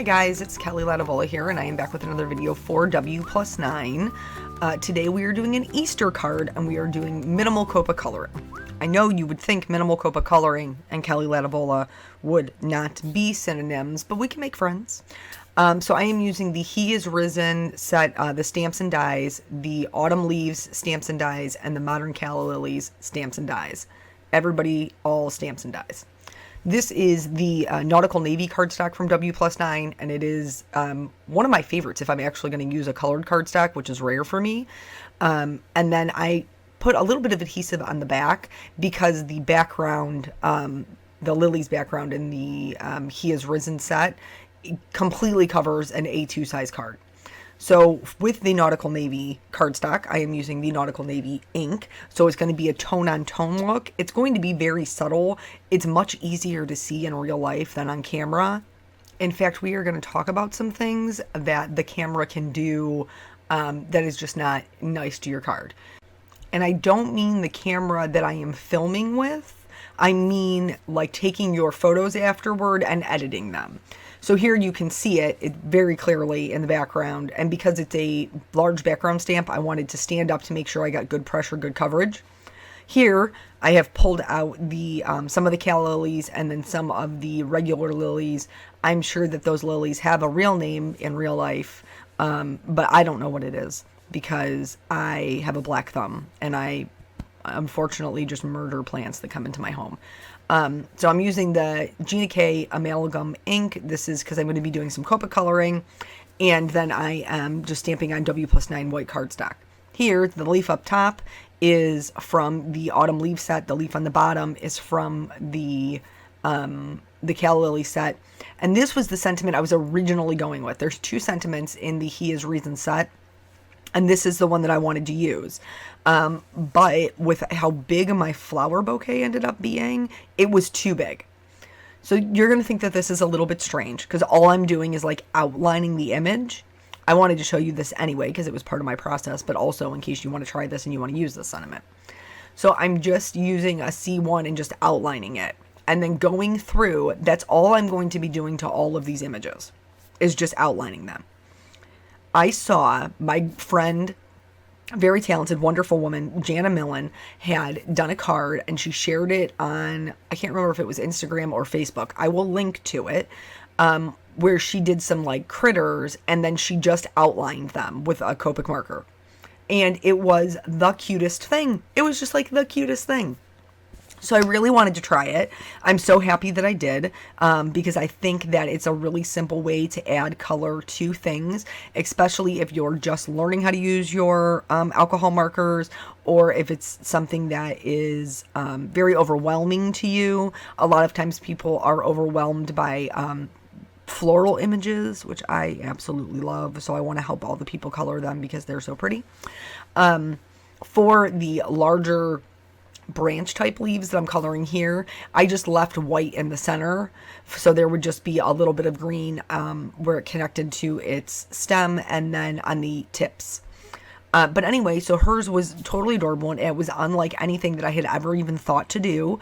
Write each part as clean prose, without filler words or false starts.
Hi guys, it's Kelly Latavola here, and I am back with another video for W+9. Today we are doing an Easter card, and we are doing minimal Copic coloring. I know you would think minimal Copic coloring and Kelly Latavola would not be synonyms, but we can make friends. So I am using the He Is Risen set, the Stamps and Dies, the Autumn Leaves Stamps and Dies, and the Modern Calla Lilies Stamps and Dies. Everybody, all Stamps and Dies. This is the Nautical Navy cardstock from W+9, and it is one of my favorites if I'm actually going to use a colored cardstock, which is rare for me. And then I put a little bit of adhesive on the back because the background, the Lily's background in the He Is Risen set completely covers an A2 size card. So with the Nautical Navy cardstock, I am using the Nautical Navy ink. So it's going to be a tone-on-tone look. It's going to be very subtle. It's much easier to see in real life than on camera. In fact, we are going to talk about some things that the camera can do that is just not nice to your card. And I don't mean the camera that I am filming with. I mean like taking your photos afterward and editing them. So here you can see it very clearly in the background, and because it's a large background stamp, I wanted to stand up to make sure I got good pressure, good coverage. Here, I have pulled out the some of the calla lilies and then some of the regular lilies. I'm sure that those lilies have a real name in real life, but I don't know what it is because I have a black thumb, and I unfortunately just murder plants that come into my home. So I'm using the Gina K amalgam ink. This is because I'm going to be doing some Copic coloring, and then I am just stamping on W+9 white cardstock. Here, the leaf up top is from the Autumn Leaf set. The leaf on the bottom is from the Calla Lily set. And this was the sentiment I was originally going with. There's two sentiments in the He Is Risen set, and this is the one that I wanted to use. But with how big my flower bouquet ended up being, it was too big. So you're going to think that this is a little bit strange because all I'm doing is like outlining the image. I wanted to show you this anyway because it was part of my process, but also in case you want to try this and you want to use this sentiment. So I'm just using a C1 and just outlining it. And then going through, that's all I'm going to be doing to all of these images, is just outlining them. I saw my friend, very talented, wonderful woman, Jana Millen, had done a card, and she shared it on, I can't remember if it was Instagram or Facebook. I will link to it, where she did some like critters, and then she just outlined them with a Copic marker. And it was the cutest thing. It was just like the cutest thing. So I really wanted to try it. I'm so happy that I did, because I think that it's a really simple way to add color to things, especially if you're just learning how to use your alcohol markers, or if it's something that is very overwhelming to you. A lot of times people are overwhelmed by floral images, which I absolutely love, so I want to help all the people color them because they're so pretty. For the larger branch type leaves that I'm coloring here, I just left white in the center, so there would just be a little bit of green where it connected to its stem and then on the tips. But anyway, so hers was totally adorable, and it was unlike anything that I had ever even thought to do.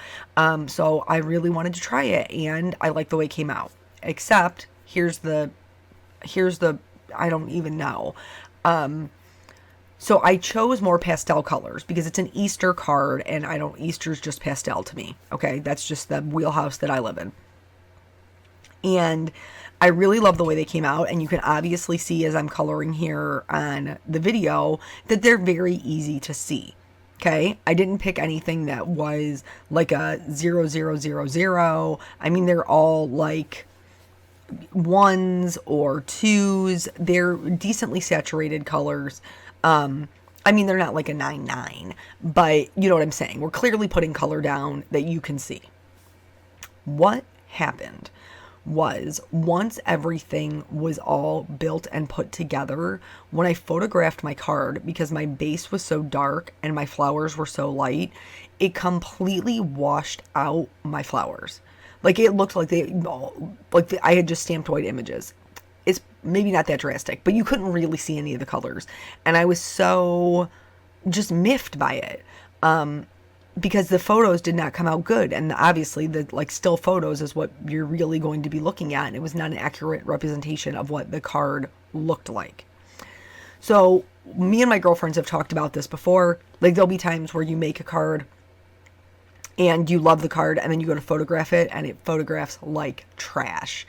So I really wanted to try it, and I like the way it came out. Except here's the I don't even know. So I chose more pastel colors because it's an Easter card, and Easter's just pastel to me. Okay, that's just the wheelhouse that I live in. And I really love the way they came out, and you can obviously see as I'm coloring here on the video that they're very easy to see. Okay, I didn't pick anything that was like a 0000. I mean, they're all like ones or twos. They're decently saturated colors. I mean, they're not like a 9-9, but you know what I'm saying. We're clearly putting color down that you can see. What happened was, once everything was all built and put together, when I photographed my card, because my base was so dark and my flowers were so light, it completely washed out my flowers. Like, it looked like I had just stamped white images. It's maybe not that drastic, but you couldn't really see any of the colors. And I was so just miffed by it. because the photos did not come out good. And obviously the like still photos is what you're really going to be looking at. And it was not an accurate representation of what the card looked like. So me and my girlfriends have talked about this before. Like there'll be times where you make a card and you love the card and then you go to photograph it and it photographs like trash.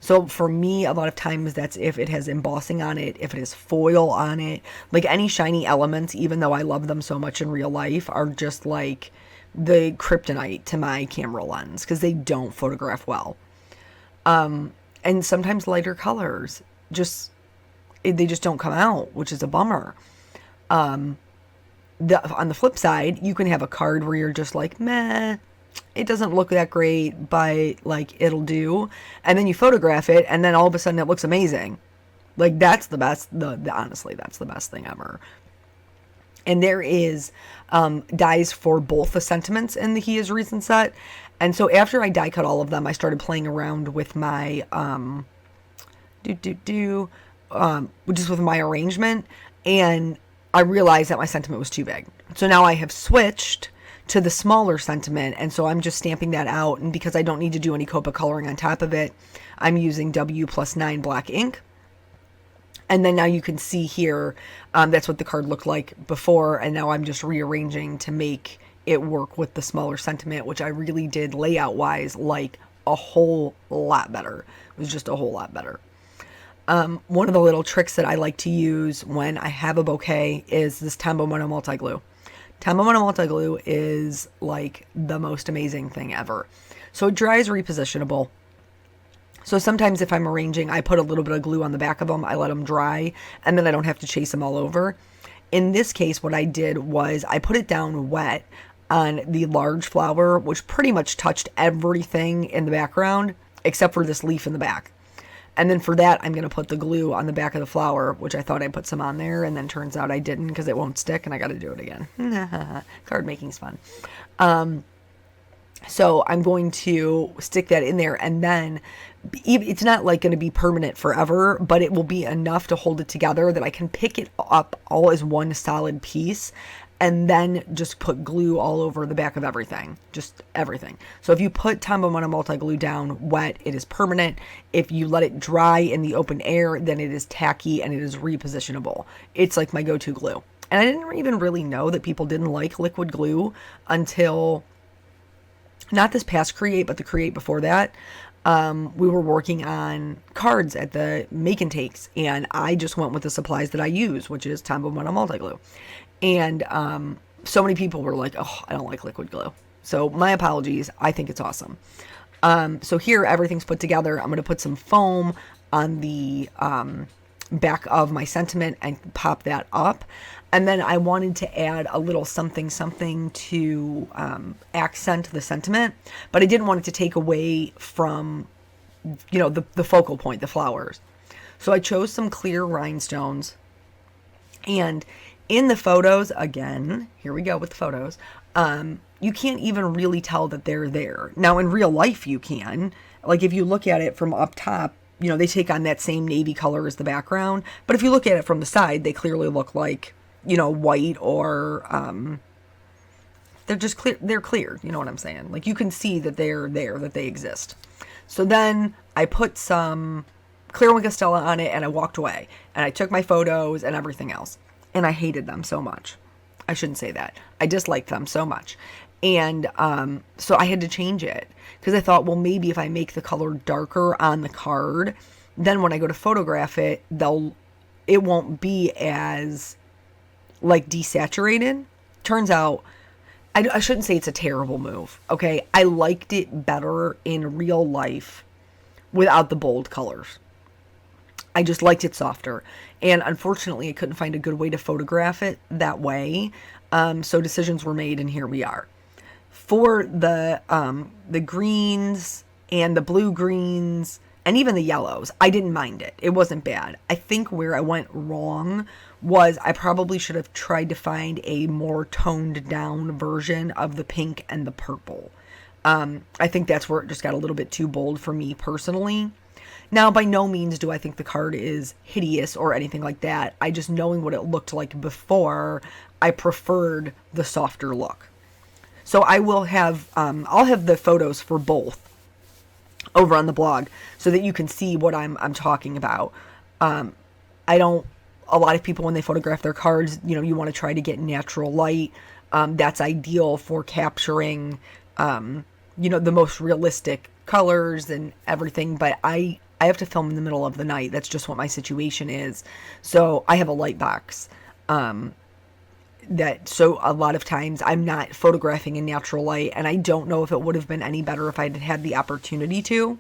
So for me, a lot of times that's if it has embossing on it, if it has foil on it, like any shiny elements, even though I love them so much in real life, are just like the kryptonite to my camera lens because they don't photograph well. And sometimes lighter colors they just don't come out, which is a bummer. On the flip side, you can have a card where you're just like, meh, it doesn't look that great, but like it'll do. And then you photograph it and then all of a sudden it looks amazing. Like that's the best, honestly, that's the best thing ever. And there is dies for both the sentiments in the He Is Reason set. And so after I die cut all of them, I started playing around with my, just with my arrangement. And I realized that my sentiment was too big. So now I have switched to the smaller sentiment, and so I'm just stamping that out, and because I don't need to do any Copic coloring on top of it, I'm using W+9 black ink. And then now you can see here, that's what the card looked like before, and now I'm just rearranging to make it work with the smaller sentiment, which I really did layout-wise like a whole lot better. It was just a whole lot better. One of the little tricks that I like to use when I have a bouquet is this Tombow Mono Multi-Glue. Tombow Mono Multi-Glue is like the most amazing thing ever. So it dries repositionable. So sometimes if I'm arranging, I put a little bit of glue on the back of them, I let them dry, and then I don't have to chase them all over. In this case, what I did was I put it down wet on the large flower, which pretty much touched everything in the background, except for this leaf in the back. And then for that, I'm going to put the glue on the back of the flower, which I thought I put some on there, and then turns out I didn't because it won't stick, and I got to do it again. Card making's fun. So I'm going to stick that in there, and then it's not like going to be permanent forever, but it will be enough to hold it together that I can pick it up all as one solid piece, and then just put glue all over the back of everything. Just everything. So if you put Tombow Mono Multi-Glue down wet, it is permanent. If you let it dry in the open air, then it is tacky and it is repositionable. It's like my go-to glue. And I didn't even really know that people didn't like liquid glue until, not this past Create, but the Create before that. We were working on cards at the Make and Takes, and I just went with the supplies that I use, which is Tombow Mono Multi-Glue. And so many people were like, oh, I don't like liquid glue. So my apologies. I think it's awesome. So here everything's put together. I'm going to put some foam on the back of my sentiment and pop that up. And then I wanted to add a little something to accent the sentiment, but I didn't want it to take away from, you know, the focal point, the flowers. So I chose some clear rhinestones, and in the photos, again, here we go with the photos, you can't even really tell that they're there. Now, in real life, you can. Like, if you look at it from up top, you know, they take on that same navy color as the background. But if you look at it from the side, they clearly look like, you know, white or, they're just clear. They're clear. You know what I'm saying? Like, you can see that they're there, that they exist. So then I put some clear Wink of Stella on it, and I walked away. And I took my photos and everything else. And I hated them so much. I shouldn't say that. I disliked them so much. And so I had to change it. Because I thought, well, maybe if I make the color darker on the card, then when I go to photograph it, it won't be as, like, desaturated. Turns out, I shouldn't say it's a terrible move, okay? I liked it better in real life without the bold colors. I just liked it softer. And unfortunately, I couldn't find a good way to photograph it that way. So decisions were made, and here we are. For the greens and the blue greens and even the yellows, I didn't mind it. It wasn't bad. I think where I went wrong was I probably should have tried to find a more toned down version of the pink and the purple. I think that's where it just got a little bit too bold for me personally. Now, by no means do I think the card is hideous or anything like that. I just, knowing what it looked like before, I preferred the softer look. So I will have, I'll have the photos for both over on the blog so that you can see what I'm talking about. A lot of people, when they photograph their cards, you know, you want to try to get natural light. That's ideal for capturing, you know, the most realistic colors and everything. But I have to film in the middle of the night. That's just what my situation is. So I have a light box. So a lot of times I'm not photographing in natural light, and I don't know if it would have been any better if I'd had the opportunity to.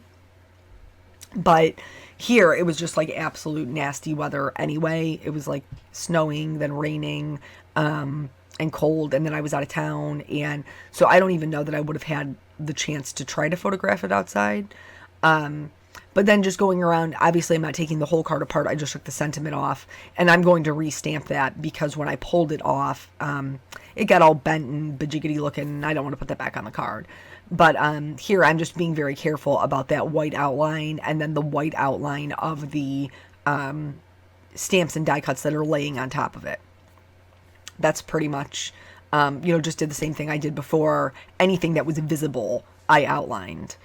But here it was just like absolute nasty weather anyway. It was like snowing, then raining, and cold, and then I was out of town, and so I don't even know that I would have had the chance to try to photograph it outside. But then just going around, obviously I'm not taking the whole card apart. I just took the sentiment off, and I'm going to restamp that because when I pulled it off, it got all bent and bajiggity looking, and I don't want to put that back on the card. But here I'm just being very careful about that white outline, and then the white outline of the stamps and die cuts that are laying on top of it. That's pretty much, you know, just did the same thing I did before. Anything that was visible, I outlined.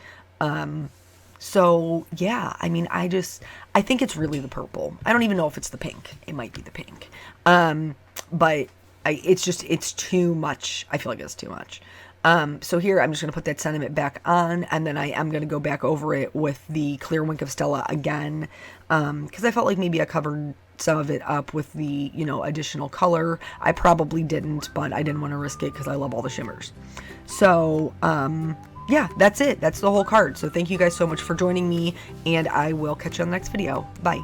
So yeah, I mean, I think it's really the purple. I don't even know if it's the pink. It might be the pink. But it's too much. I feel like it's too much. So here I'm just going to put that sentiment back on, and then I am going to go back over it with the clear Wink of Stella again, because I felt like maybe I covered some of it up with the, you know, additional color. I probably didn't, but I didn't want to risk it because I love all the shimmers. So, yeah, that's it. That's the whole card. So thank you guys so much for joining me, and I will catch you on the next video. Bye.